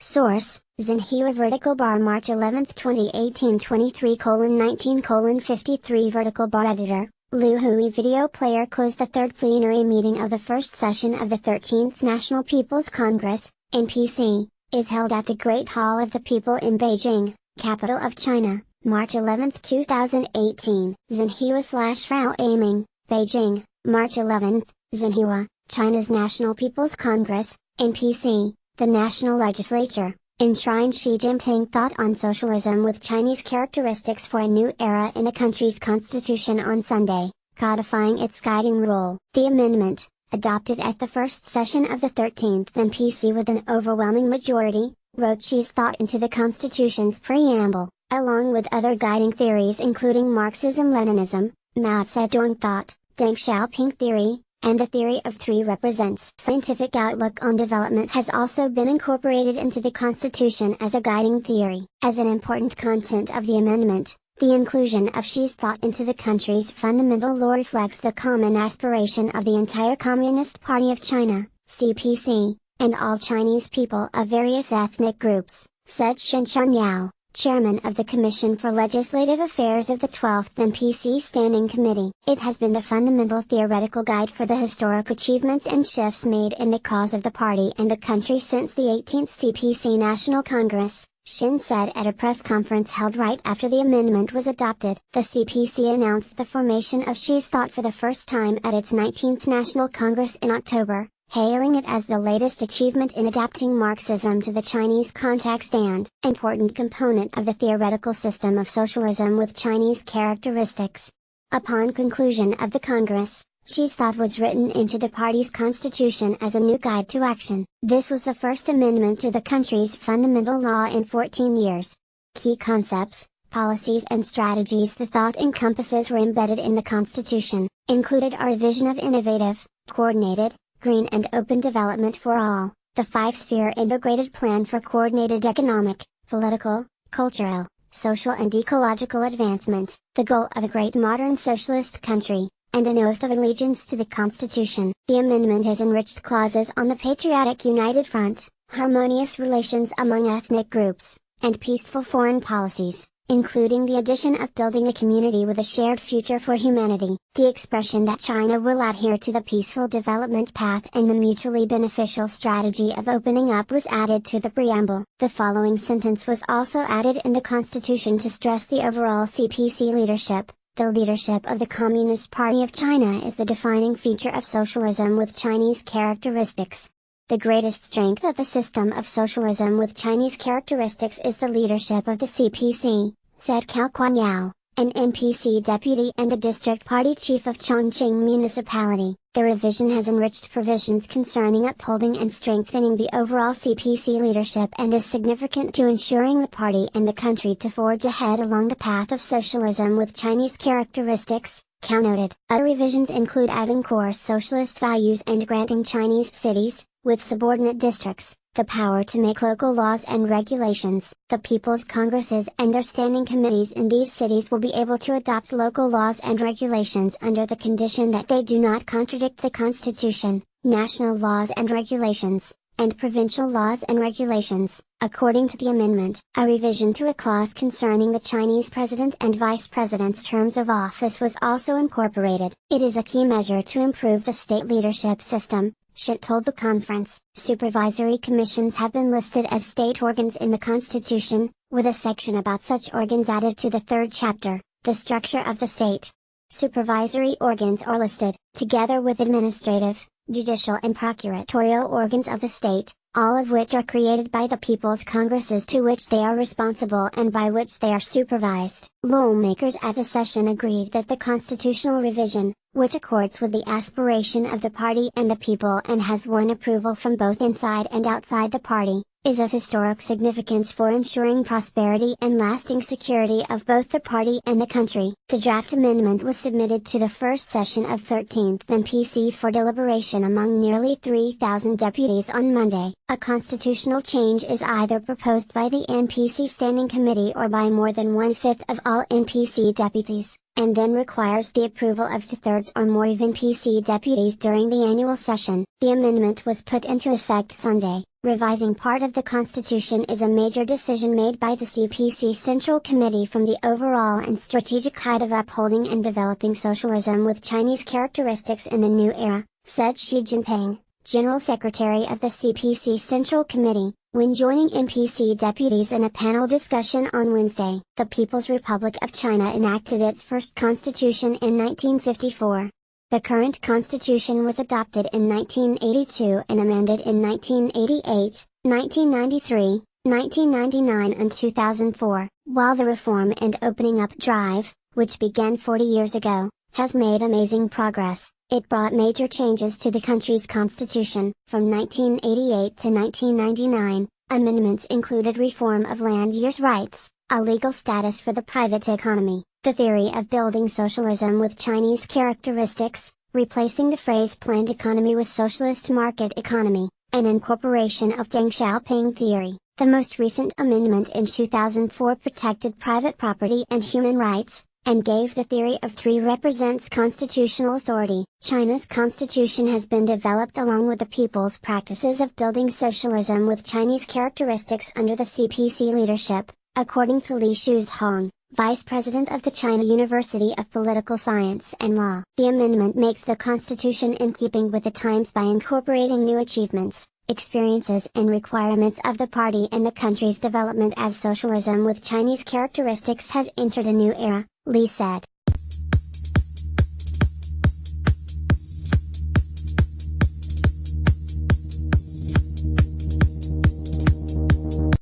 Source: Xinhua Vertical Bar March 11, 2018 23:19:53 Vertical Bar Editor, Lu Hui Video Player Close. The third plenary meeting of the first session of the 13th National People's Congress, NPC, is held at the Great Hall of the People in Beijing, capital of China, March 11, 2018. Xinhua/Frau Aiming, Beijing, March 11, Xinhua, China's National People's Congress, NPC, the national legislature, enshrined Xi Jinping thought on socialism with Chinese characteristics for a new era in the country's constitution on Sunday, codifying its guiding role. The amendment, adopted at the first session of the 13th NPC with an overwhelming majority, wrote Xi's thought into the constitution's preamble, along with other guiding theories including Marxism-Leninism, Mao Zedong thought, Deng Xiaoping theory, and the theory of three represents. Scientific outlook on development has also been incorporated into the Constitution as a guiding theory. As an important content of the amendment, the inclusion of Xi's thought into the country's fundamental law reflects the common aspiration of the entire Communist Party of China, CPC, and all Chinese people of various ethnic groups, said Xinhua Yao, chairman of the Commission for Legislative Affairs of the 12th NPC Standing Committee. It has been the fundamental theoretical guide for the historic achievements and shifts made in the cause of the party and the country since the 18th CPC National Congress, Xin said at a press conference held right after the amendment was adopted. The CPC announced the formation of Xi's thought for the first time at its 19th National Congress in October, hailing it as the latest achievement in adapting Marxism to the Chinese context and important component of the theoretical system of socialism with Chinese characteristics. Upon conclusion of the Congress, Xi's thought was written into the party's constitution as a new guide to action. This was the first amendment to the country's fundamental law in 14 years. Key concepts, policies and strategies the thought encompasses were embedded in the constitution, included our vision of innovative, coordinated, green and open development for all, the five-sphere integrated plan for coordinated economic, political, cultural, social and ecological advancement, the goal of a great modern socialist country, and an oath of allegiance to the Constitution. The amendment has enriched clauses on the patriotic united front, harmonious relations among ethnic groups, and peaceful foreign policies, including the addition of building a community with a shared future for humanity. The expression that China will adhere to the peaceful development path and the mutually beneficial strategy of opening up was added to the preamble. The following sentence was also added in the Constitution to stress the overall CPC leadership. The leadership of the Communist Party of China is the defining feature of socialism with Chinese characteristics. The greatest strength of the system of socialism with Chinese characteristics is the leadership of the CPC, said Cao Kuanyao, an NPC deputy and a district party chief of Chongqing Municipality. The revision has enriched provisions concerning upholding and strengthening the overall CPC leadership and is significant to ensuring the party and the country to forge ahead along the path of socialism with Chinese characteristics, Cao noted. Other revisions include adding core socialist values and granting Chinese cities, with subordinate districts, the power to make local laws and regulations. The People's Congresses and their standing committees in these cities will be able to adopt local laws and regulations under the condition that they do not contradict the Constitution, national laws and regulations, and provincial laws and regulations. According to the amendment, a revision to a clause concerning the Chinese president and vice president's terms of office was also incorporated. It is a key measure to improve the state leadership system, Xi told the conference. Supervisory commissions have been listed as state organs in the Constitution, with a section about such organs added to the third chapter, the structure of the state. Supervisory organs are listed, together with administrative, judicial and procuratorial organs of the state, all of which are created by the People's Congresses to which they are responsible and by which they are supervised. Lawmakers at the session agreed that the constitutional revision, which accords with the aspiration of the party and the people and has won approval from both inside and outside the party, is of historic significance for ensuring prosperity and lasting security of both the party and the country. The draft amendment was submitted to the first session of 13th NPC for deliberation among nearly 3,000 deputies on Monday. A constitutional change is either proposed by the NPC Standing Committee or by more than one-fifth of all NPC deputies, and then requires the approval of two-thirds or more of NPC deputies during the annual session. The amendment was put into effect Sunday, Revising part of the constitution is a major decision made by the CPC Central Committee from the overall and strategic height of upholding and developing socialism with Chinese characteristics in the new era, said Xi Jinping, General Secretary of the CPC Central Committee, when joining NPC deputies in a panel discussion on Wednesday. The People's Republic of China enacted its first constitution in 1954. The current constitution was adopted in 1982 and amended in 1988, 1993, 1999 and 2004, while the reform and opening up drive, which began 40 years ago, has made amazing progress. It brought major changes to the country's constitution. From 1988 to 1999, amendments included reform of land use rights, a legal status for the private economy, the theory of building socialism with Chinese characteristics, replacing the phrase planned economy with socialist market economy, and incorporation of Deng Xiaoping theory. The most recent amendment in 2004 protected private property and human rights, and gave the theory of three represents constitutional authority. China's constitution has been developed along with the people's practices of building socialism with Chinese characteristics under the CPC leadership, according to Li Shuzhong, Vice President of the China University of Political Science and Law. The amendment makes the constitution in keeping with the times by incorporating new achievements, experiences and requirements of the party and the country's development as socialism with Chinese characteristics has entered a new era, Li said.